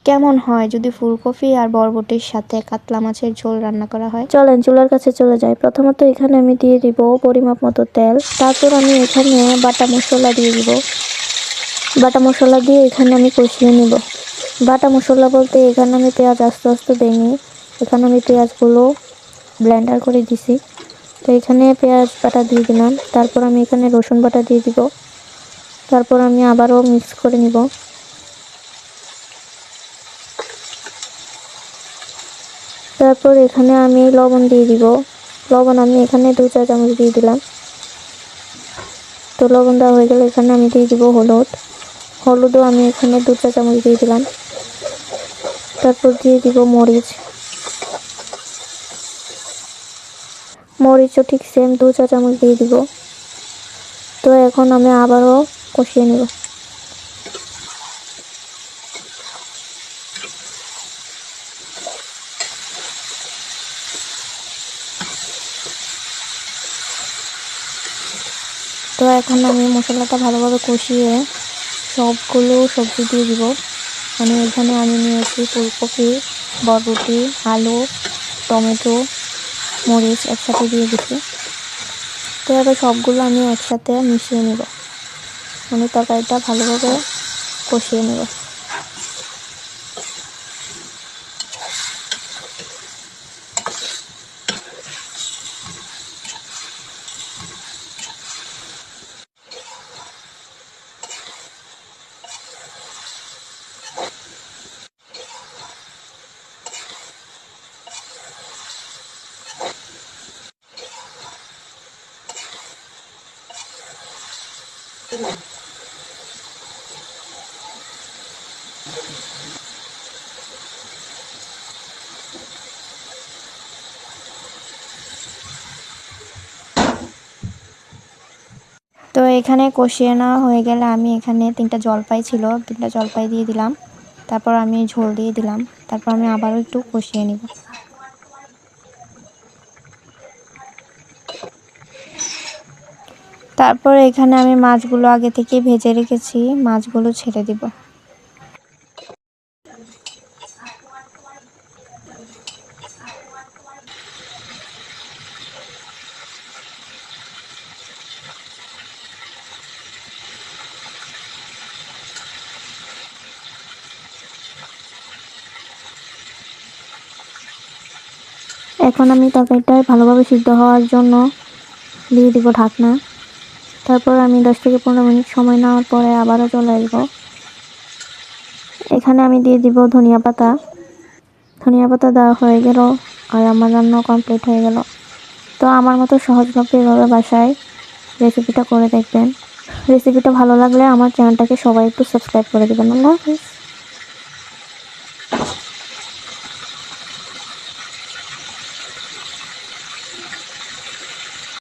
কেমন হয় যদি ফুলকপি আর বরবটির সাথে কাতলা মাছের ঝোল রান্না করা হয়। চলেন চুলার কাছে চলে যাই। প্রথমত এখানে আমি দিয়ে দিব পরিমাপ মতো তেল। তারপর আমি এখানে বাটা মশলা দিয়ে দিব। বাটা মশলা দিয়ে এখানে আমি কষিয়ে নিব। বাটা মশলা বলতে এখানে আমি পেঁয়াজ আস্তে আস্তে দেইনি, এখানে আমি পেঁয়াজগুলো ব্লেন্ডার করে দিছি। তো এখানে পেঁয়াজ বাটা দিয়ে দিলাম। তারপর আমি এখানে রসুন বাটা দিয়ে দিব। তারপর আমি আবারও মিক্স করে নিব। তারপর এখানে আমি লবণ দিয়ে দিব। লবণ আমি এখানে 2 চা চামচ দিয়ে দিলাম। তো লবণ দেওয়া হয়ে গেলে এখানে আমি দিয়ে দিব হলুদ। হলুদও আমি এখানে 2 চা চামচ দিয়ে দিলাম। তারপর দিয়ে দিব মরিচ। মরিচও ঠিক সেম 2 চা চামচ দিয়ে দিব। তো এখন আমি আবারও কষিয়ে নেব। তো এখন আমি মশলাটা ভালোভাবে কষিয়ে সবগুলো সবজি দিয়ে দিব। মানে এখানে আমি নিয়েছি ফুলকপি, বরবটি, আলু, টমেটো, মরিচ একসাথে দিয়ে দিচ্ছি। তো এবার সবগুলো আমি একসাথে মিশিয়ে নেব, মানে তরকারিটা ভালোভাবে কষিয়ে নেব। তো এখানে কষিয়ে নেওয়া হয়ে গেলে আমি এখানে 3টা জলপাই ছিল, 3টা জলপাই দিয়ে দিলাম। তারপর আমি ঝোল দিয়ে দিলাম। তারপর আমি আবারও একটু কষিয়ে নিব। তারপর এখানে আমি মাছগুলো আগে থেকে ভেজে রেখেছি, মাছগুলো ছেড়ে দিব। এখন আমি তরকারিটা ভালোভাবে সিদ্ধ হওয়ার জন্য দিয়ে দিব ঢাকনা। তারপর আমি 10 থেকে 15 মিনিট সময় নেওয়ার পরে আবারও চলে আসবো। এখানে আমি দিয়ে দিব ধনিয়া পাতা। ধনিয়া পাতা দেওয়া হয়ে গেল আর আমার রান্না কমপ্লিট হয়ে গেল। তো আমার মতো সহজভাবে এভাবে বাসায় রেসিপিটা করে দেখবেন। রেসিপিটা ভালো লাগলে আমার চ্যানেলটাকে সবাই একটু সাবস্ক্রাইব করে দেবেন। আল্লাহ হাফেজ।